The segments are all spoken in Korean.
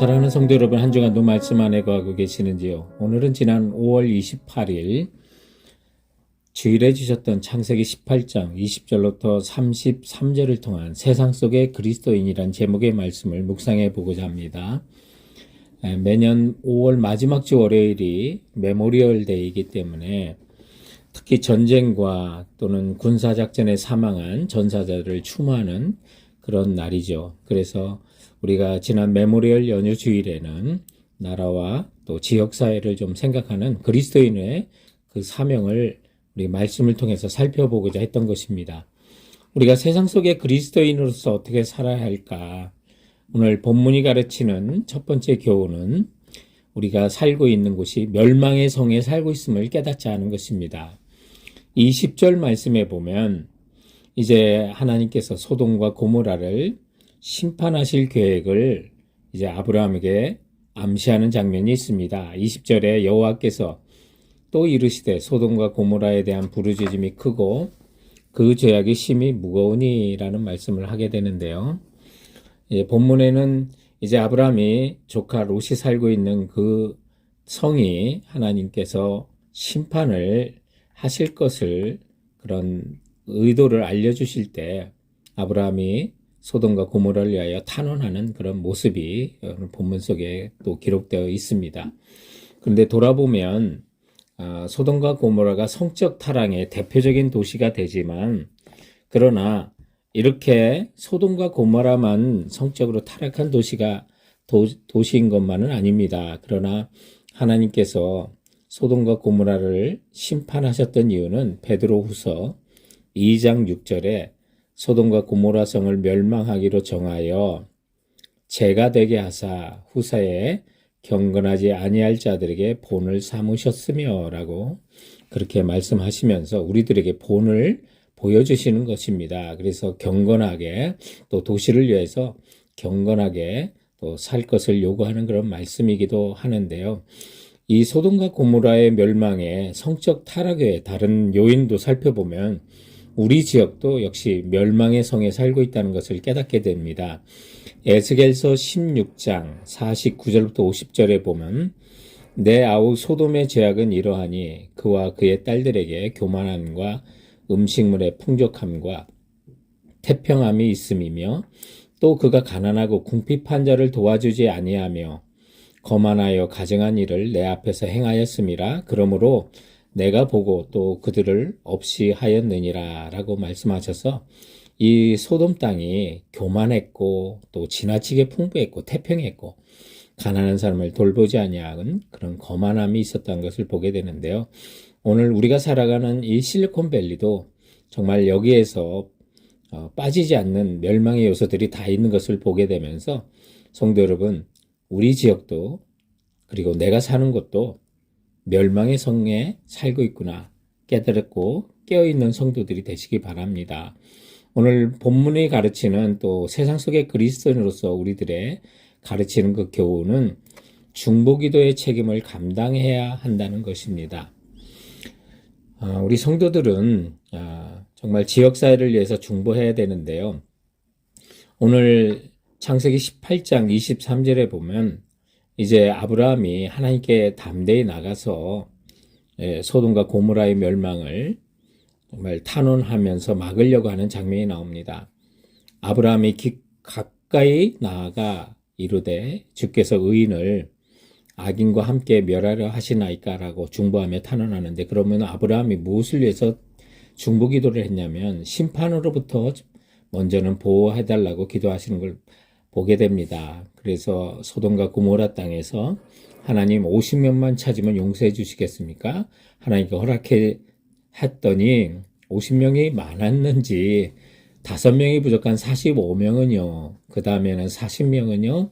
사랑하는 성도 여러분, 한 주간도 말씀 안에 거하고 계시는지요? 오늘은 지난 5월 28일 주일에 주셨던 창세기 18장 20절부터 33절을 통한 세상 속의 그리스도인이란 제목의 말씀을 묵상해 보고자 합니다. 매년 5월 마지막 주 월요일이 메모리얼 데이이기 때문에 특히 전쟁과 또는 군사작전에 사망한 전사자들을 추모하는 그런 날이죠. 그래서 우리가 지난 메모리얼 연휴 주일에는 나라와 또 지역사회를 좀 생각하는 그리스도인의 그 사명을 우리 말씀을 통해서 살펴보고자 했던 것입니다. 우리가 세상 속의 그리스도인으로서 어떻게 살아야 할까? 오늘 본문이 가르치는 첫 번째 교훈은 우리가 살고 있는 곳이 멸망의 성에 살고 있음을 깨닫지 않은 것입니다. 20절 말씀에 보면 이제 하나님께서 소돔과 고모라를 심판하실 계획을 이제 아브라함에게 암시하는 장면이 있습니다. 20절에 여호와께서 또 이르시되 소돔과 고모라에 대한 부르짖음이 크고 그 죄악이 심히 무거우니라는 말씀을 하게 되는데요. 본문에는 이제 아브라함이 조카 롯이 살고 있는 그 성이 하나님께서 심판을 하실 것을 그런 의도를 알려주실 때 아브라함이 소돔과 고모라를 위하여 탄원하는 그런 모습이 본문 속에 또 기록되어 있습니다. 그런데 돌아보면 소돔과 고모라가 성적 타락의 대표적인 도시가 되지만 그러나 이렇게 소돔과 고모라만 성적으로 타락한 도시인 것만은 아닙니다. 그러나 하나님께서 소돔과 고모라를 심판하셨던 이유는 베드로후서 2장 6절에 소돔과 고모라 성을 멸망하기로 정하여 죄가 되게 하사 후사에 경건하지 아니할 자들에게 본을 삼으셨으며 라고 그렇게 말씀하시면서 우리들에게 본을 보여주시는 것입니다. 그래서 경건하게 또 도시를 위해서 경건하게 또 살 것을 요구하는 그런 말씀이기도 하는데요. 이 소돔과 고모라의 멸망에 성적 타락의 다른 요인도 살펴보면 우리 지역도 역시 멸망의 성에 살고 있다는 것을 깨닫게 됩니다. 에스겔서 16장 49절부터 50절에 보면 내 아우 소돔의 죄악은 이러하니 그와 그의 딸들에게 교만함과 음식물의 풍족함과 태평함이 있음이며 또 그가 가난하고 궁핍한 자를 도와주지 아니하며 거만하여 가증한 일을 내 앞에서 행하였음이라. 그러므로 내가 보고 또 그들을 없이 하였느니라 라고 말씀하셔서 이 소돔 땅이 교만했고 또 지나치게 풍부했고 태평했고 가난한 사람을 돌보지 아니하는 그런 거만함이 있었다는 것을 보게 되는데요. 오늘 우리가 살아가는 이 실리콘밸리도 정말 여기에서 빠지지 않는 멸망의 요소들이 다 있는 것을 보게 되면서 성도 여러분, 우리 지역도 그리고 내가 사는 곳도 멸망의 성에 살고 있구나 깨달았고 깨어있는 성도들이 되시기 바랍니다. 오늘 본문이 가르치는 또 세상 속의 그리스도인으로서 우리들의 가르치는 그 교훈은 중보기도의 책임을 감당해야 한다는 것입니다. 우리 성도들은 정말 지역사회를 위해서 중보해야 되는데요. 오늘 창세기 18장 23절에 보면 이제 아브라함이 하나님께 담대히 나가서 소돔과 고모라의 멸망을 정말 탄원하면서 막으려고 하는 장면이 나옵니다. 아브라함이 가까이 나아가 이르되 주께서 의인을 악인과 함께 멸하려 하시나이까라고 중보하며 탄원하는데 그러면 아브라함이 무엇을 위해서 중보기도를 했냐면 심판으로부터 먼저는 보호해달라고 기도하시는 걸 보게 됩니다. 그래서 소돔과 고모라 땅에서 하나님 50명만 찾으면 용서해 주시겠습니까? 하나님께 허락해 했더니 50명이 많았는지 5명이 부족한 45명은요. 그 다음에는 40명은요.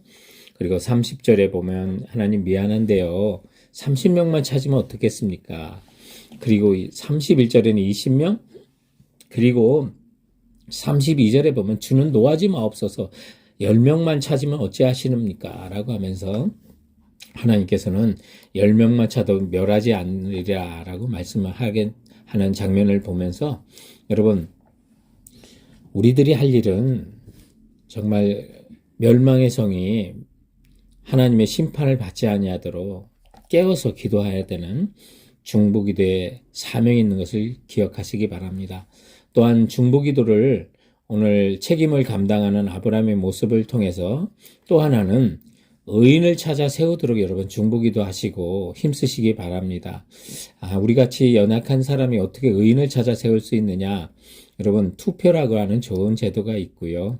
그리고 30절에 보면 하나님 미안한데요. 30명만 찾으면 어떻겠습니까? 그리고 31절에는 20명? 그리고 32절에 보면 주는 노하지 마옵소서 10명만 찾으면 어찌하시렵니까? 라고 하면서 하나님께서는 10명만 찾아도 멸하지 않으리라 라고 말씀을 하는 장면을 보면서 여러분 우리들이 할 일은 정말 멸망의 성이 하나님의 심판을 받지 아니하도록 깨어서 기도해야 되는 중보기도의 사명이 있는 것을 기억하시기 바랍니다. 또한 중보기도를 오늘 책임을 감당하는 아브라함의 모습을 통해서 또 하나는 의인을 찾아 세우도록 여러분 중보기도 하시고 힘쓰시기 바랍니다. 우리같이 연약한 사람이 어떻게 의인을 찾아 세울 수 있느냐? 여러분 투표라고 하는 좋은 제도가 있고요.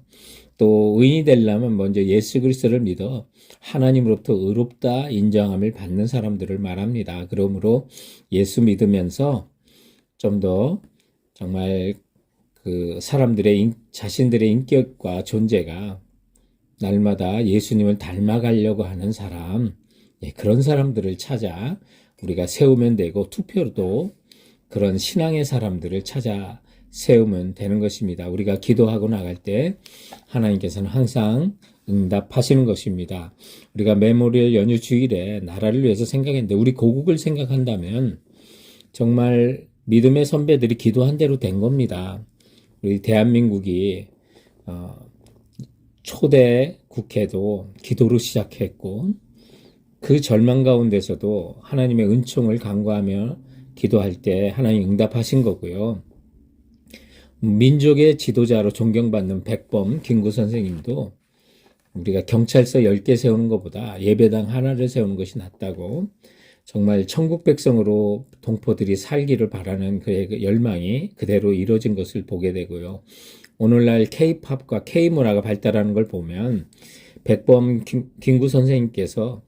또 의인이 되려면 먼저 예수 그리스도를 믿어 하나님으로부터 의롭다 인정함을 받는 사람들을 말합니다. 그러므로 예수 믿으면서 좀 더 정말 그 사람들의 자신들의 인격과 존재가 날마다 예수님을 닮아가려고 하는 사람, 그런 사람들을 찾아 우리가 세우면 되고 투표로도 그런 신앙의 사람들을 찾아 세우면 되는 것입니다. 우리가 기도하고 나갈 때 하나님께서는 항상 응답하시는 것입니다. 우리가 메모리얼 연휴 주일에 나라를 위해서 생각했는데 우리 고국을 생각한다면 정말 믿음의 선배들이 기도한 대로 된 겁니다. 우리 대한민국이 초대 국회도 기도로 시작했고 그 절망 가운데서도 하나님의 은총을 간구하며 기도할 때 하나님 응답하신 거고요. 민족의 지도자로 존경받는 백범 김구 선생님도 우리가 경찰서 10개 세우는 것보다 예배당 하나를 세우는 것이 낫다고 정말 천국 백성으로 동포들이 살기를 바라는 그의 그 열망이 그대로 이루어진 것을 보게 되고요. 오늘날 K-팝과 K-문화가 발달하는 걸 보면 백범 김구 선생님께서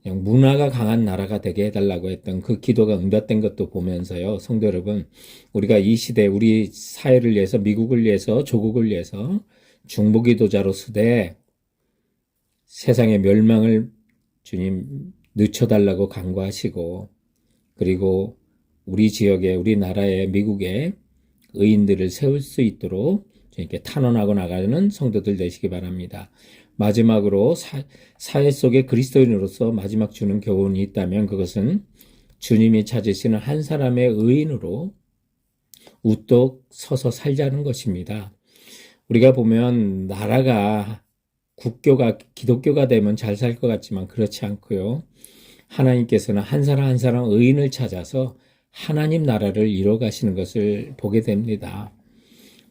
그냥 문화가 강한 나라가 되게 해달라고 했던 그 기도가 응답된 것도 보면서요. 성도 여러분, 우리가 이 시대 우리 사회를 위해서 미국을 위해서 조국을 위해서 중보기도자로 서되 세상의 멸망을 주님 늦춰달라고 간구하시고 그리고 우리 지역에 우리 나라에 미국에 의인들을 세울 수 있도록 이렇게 탄원하고 나가는 성도들 되시기 바랍니다. 마지막으로 사회 속에 그리스도인으로서 마지막 주는 교훈이 있다면 그것은 주님이 찾으시는 한 사람의 의인으로 우뚝 서서 살자는 것입니다. 우리가 보면 나라가 국교가 기독교가 되면 잘 살 것 같지만 그렇지 않고요. 하나님께서는 한 사람 한 사람 의인을 찾아서 하나님 나라를 이뤄 가시는 것을 보게 됩니다.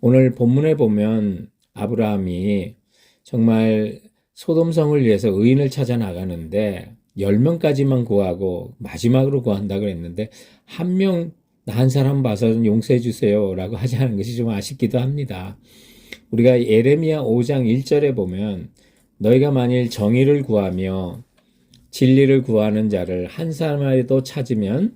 오늘 본문에 보면 아브라함이 정말 소돔성을 위해서 의인을 찾아 나가는데 10명까지만 구하고 마지막으로 구한다 그랬는데 나 한 사람 봐서는 용서해 주세요 라고 하지 않은 것이 좀 아쉽기도 합니다. 우리가 예레미야 5장 1절에 보면 너희가 만일 정의를 구하며 진리를 구하는 자를 한 사람이라도 찾으면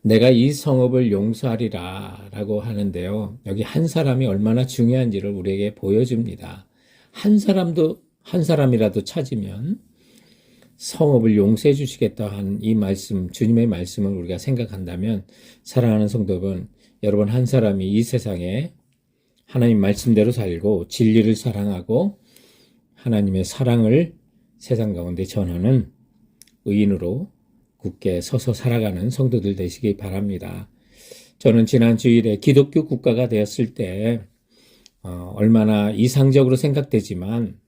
내가 이 성읍을 용서하리라 라고 하는데요. 여기 한 사람이 얼마나 중요한지를 우리에게 보여줍니다. 한 사람이라도 찾으면 성읍을 용서해 주시겠다 한 이 말씀, 주님의 말씀을 우리가 생각한다면 사랑하는 성도분, 여러분 한 사람이 이 세상에 하나님 말씀대로 살고 진리를 사랑하고 하나님의 사랑을 세상 가운데 전하는 의인으로 굳게 서서 살아가는 성도들 되시기 바랍니다. 저는 지난 주일에 기독교 국가가 되었을 때 얼마나 이상적으로 생각되지만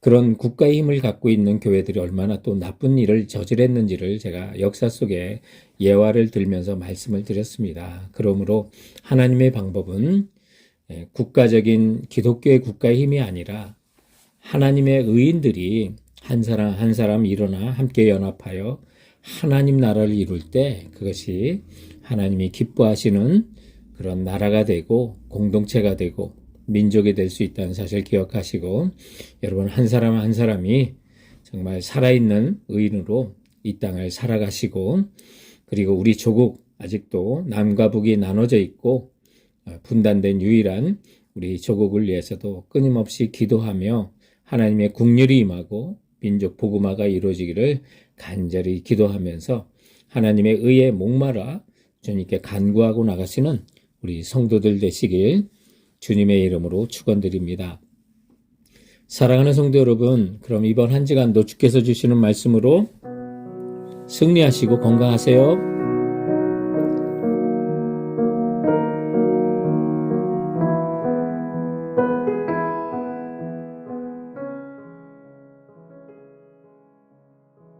그런 국가의 힘을 갖고 있는 교회들이 얼마나 또 나쁜 일을 저질렀는지를 제가 역사 속에 예화를 들면서 말씀을 드렸습니다. 그러므로 하나님의 방법은 국가적인 기독교의 국가의 힘이 아니라 하나님의 의인들이 한 사람 한 사람 일어나 함께 연합하여 하나님 나라를 이룰 때 그것이 하나님이 기뻐하시는 그런 나라가 되고 공동체가 되고 민족이 될 수 있다는 사실을 기억하시고 여러분 한 사람 한 사람이 정말 살아있는 의인으로 이 땅을 살아가시고 그리고 우리 조국 아직도 남과 북이 나눠져 있고 분단된 유일한 우리 조국을 위해서도 끊임없이 기도하며 하나님의 국률이 임하고 민족 복음화가 이루어지기를 간절히 기도하면서 하나님의 의에 목마라 주님께 간구하고 나가시는 우리 성도들 되시길 주님의 이름으로 축원드립니다. 사랑하는 성도 여러분, 그럼 이번 한 주간도 주께서 주시는 말씀으로 승리하시고 건강하세요.